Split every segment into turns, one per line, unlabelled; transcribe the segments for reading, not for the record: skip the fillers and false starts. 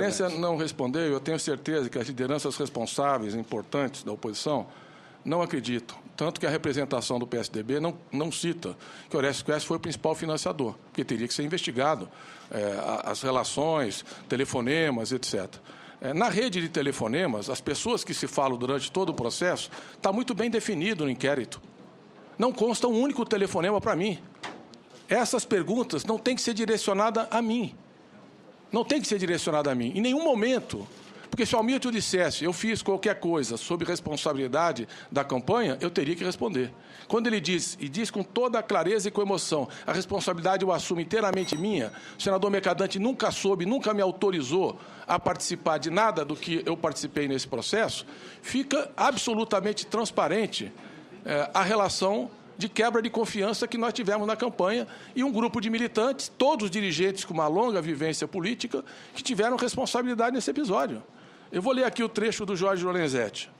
Excelência não respondeu. Eu tenho certeza que as lideranças responsáveis, importantes da oposição, não acreditam. Tanto que a representação do PSDB não cita que Orestes Quercia foi o principal financiador, porque teria que ser investigado as relações, telefonemas, etc. Na rede de telefonemas, as pessoas que se falam durante todo o processo, está muito bem definido no inquérito. Não consta um único telefonema para mim. Essas perguntas não têm que ser direcionadas a mim. Não tem que ser direcionada a mim, em nenhum momento. Porque se o Hamilton dissesse, eu fiz qualquer coisa sob responsabilidade da campanha, eu teria que responder. Quando ele diz, e diz com toda a clareza e com emoção, a responsabilidade eu assumo inteiramente minha, o senador Mercadante nunca soube, nunca me autorizou a participar de nada do que eu participei nesse processo, fica absolutamente transparente a relação de quebra de confiança que nós tivemos na campanha e um grupo de militantes, todos dirigentes com uma longa vivência política, que tiveram responsabilidade nesse episódio. Eu vou ler aqui o trecho do Jorge Lorenzetti.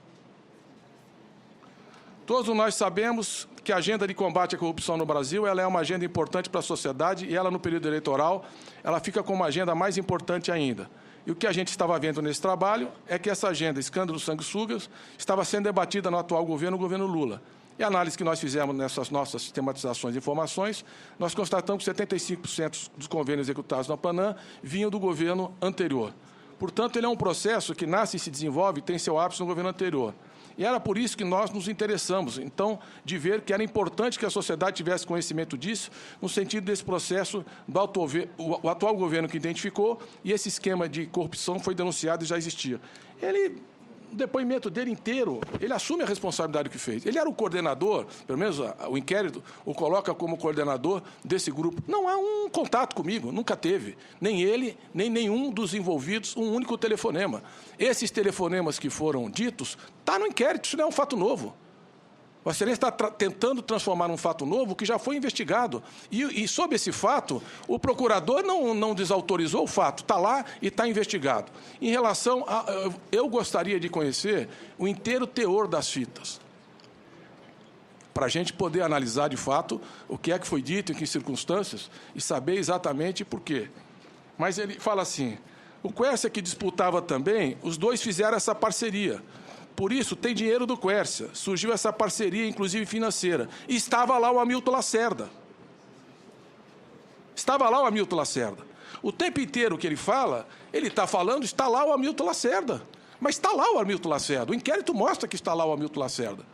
Todos nós sabemos que a agenda de combate à corrupção no Brasil ela é uma agenda importante para a sociedade e ela, no período eleitoral, ela fica com uma agenda mais importante ainda. E o que a gente estava vendo nesse trabalho é que essa agenda, escândalo sanguessugas, estava sendo debatida no atual governo, o governo Lula. E a análise que nós fizemos nessas nossas sistematizações de informações, nós constatamos que 75% dos convênios executados na Panam vinham do governo anterior. Portanto, ele é um processo que nasce e se desenvolve e tem seu ápice no governo anterior. E era por isso que nós nos interessamos, então, de ver que era importante que a sociedade tivesse conhecimento disso, no sentido desse processo do o atual governo que identificou, e esse esquema de corrupção foi denunciado e já existia. O depoimento dele inteiro, ele assume a responsabilidade que fez. Ele era o coordenador, pelo menos o inquérito o coloca como coordenador desse grupo. Não há um contato comigo, nunca teve. Nem ele, nem nenhum dos envolvidos, um único telefonema. Esses telefonemas que foram ditos, está no inquérito, isso não é um fato novo. O Excelência está tentando transformar num fato novo que já foi investigado. E sob esse fato, o procurador não desautorizou o fato, está lá e está investigado. Em relação a... Eu gostaria de conhecer o inteiro teor das fitas, para a gente poder analisar de fato o que é que foi dito, em que circunstâncias, e saber exatamente por quê. Mas ele fala assim, o Quercia que disputava também, os dois fizeram essa parceria. Por isso, tem dinheiro do Quercia. Surgiu essa parceria, inclusive financeira. E estava lá o Hamilton Lacerda. Estava lá o Hamilton Lacerda. O tempo inteiro que ele fala, ele está falando, está lá o Hamilton Lacerda. Mas está lá o Hamilton Lacerda. O inquérito mostra que está lá o Hamilton Lacerda.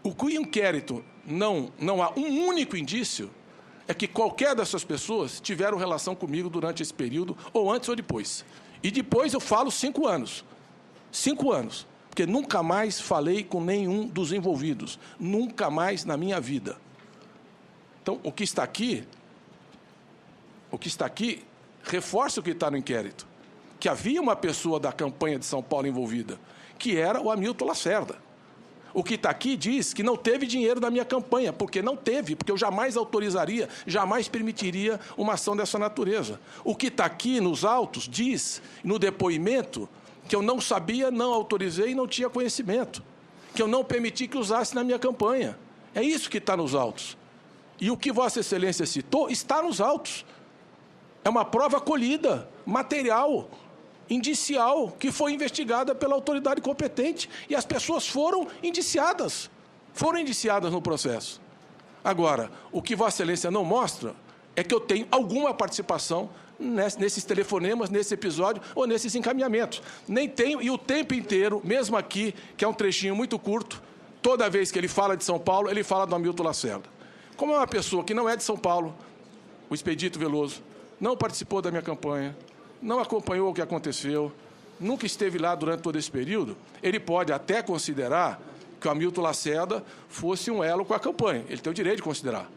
O que o inquérito não há um único indício é que qualquer dessas pessoas tiveram relação comigo durante esse período, ou antes ou depois. E depois eu falo 5 anos. 5 anos, porque nunca mais falei com nenhum dos envolvidos, nunca mais na minha vida. Então, o que está aqui reforça o que está no inquérito, que havia uma pessoa da campanha de São Paulo envolvida, que era o Hamilton Lacerda. O que está aqui diz que não teve dinheiro da minha campanha, porque não teve, porque eu jamais autorizaria, jamais permitiria uma ação dessa natureza. O que está aqui nos autos diz, no depoimento, que eu não sabia, não autorizei e não tinha conhecimento, que eu não permiti que usasse na minha campanha. É isso que está nos autos. E o que Vossa Excelência citou está nos autos. É uma prova colhida, material, indicial, que foi investigada pela autoridade competente e as pessoas foram indiciadas no processo. Agora, o que Vossa Excelência não mostra é que eu tenho alguma participação nesses telefonemas, nesse episódio ou nesses encaminhamentos. Nem tenho, e o tempo inteiro, mesmo aqui, que é um trechinho muito curto, toda vez que ele fala de São Paulo, ele fala do Hamilton Lacerda. Como é uma pessoa que não é de São Paulo, o Expedito Veloso, não participou da minha campanha, não acompanhou o que aconteceu, nunca esteve lá durante todo esse período, ele pode até considerar que o Hamilton Lacerda fosse um elo com a campanha. Ele tem o direito de considerar.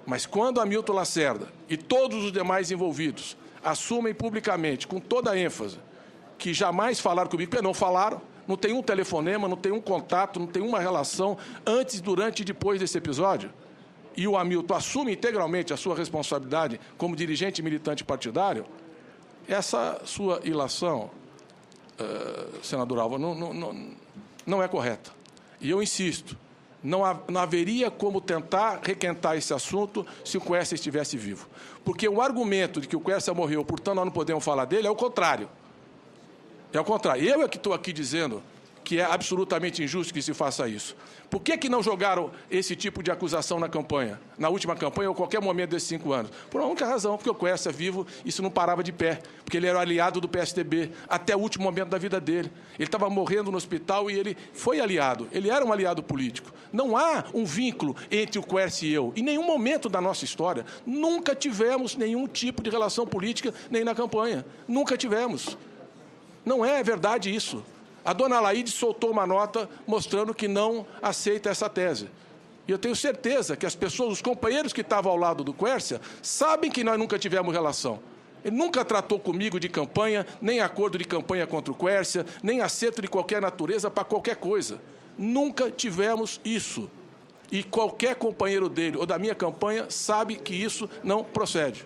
Mas quando Hamilton Lacerda e todos os demais envolvidos assumem publicamente, com toda a ênfase, que jamais falaram comigo, porque não falaram, não tem um telefonema, não tem um contato, não tem uma relação antes, durante e depois desse episódio, e o Hamilton assume integralmente a sua responsabilidade como dirigente militante partidário, essa sua ilação, senador Alva, não é correta. E eu insisto, não haveria como tentar requentar esse assunto se o Quércia estivesse vivo. Porque o argumento de que o Quércia morreu, portanto nós não podemos falar dele, é o contrário. É o contrário. Eu é que estou aqui dizendo que é absolutamente injusto que se faça isso. Por que não jogaram esse tipo de acusação na campanha, na última campanha ou qualquer momento desses 5 anos? Por uma única razão, porque o Quércia vivo, isso não parava de pé, porque ele era aliado do PSDB até o último momento da vida dele. Ele estava morrendo no hospital e ele foi aliado, ele era um aliado político. Não há um vínculo entre o Quércia e eu. Em nenhum momento da nossa história, nunca tivemos nenhum tipo de relação política, nem na campanha. Nunca tivemos. Não é verdade isso. A dona Laíde soltou uma nota mostrando que não aceita essa tese. E eu tenho certeza que as pessoas, os companheiros que estavam ao lado do Quércia, sabem que nós nunca tivemos relação. Ele nunca tratou comigo de campanha, nem acordo de campanha contra o Quércia, nem acerto de qualquer natureza para qualquer coisa. Nunca tivemos isso. E qualquer companheiro dele ou da minha campanha sabe que isso não procede.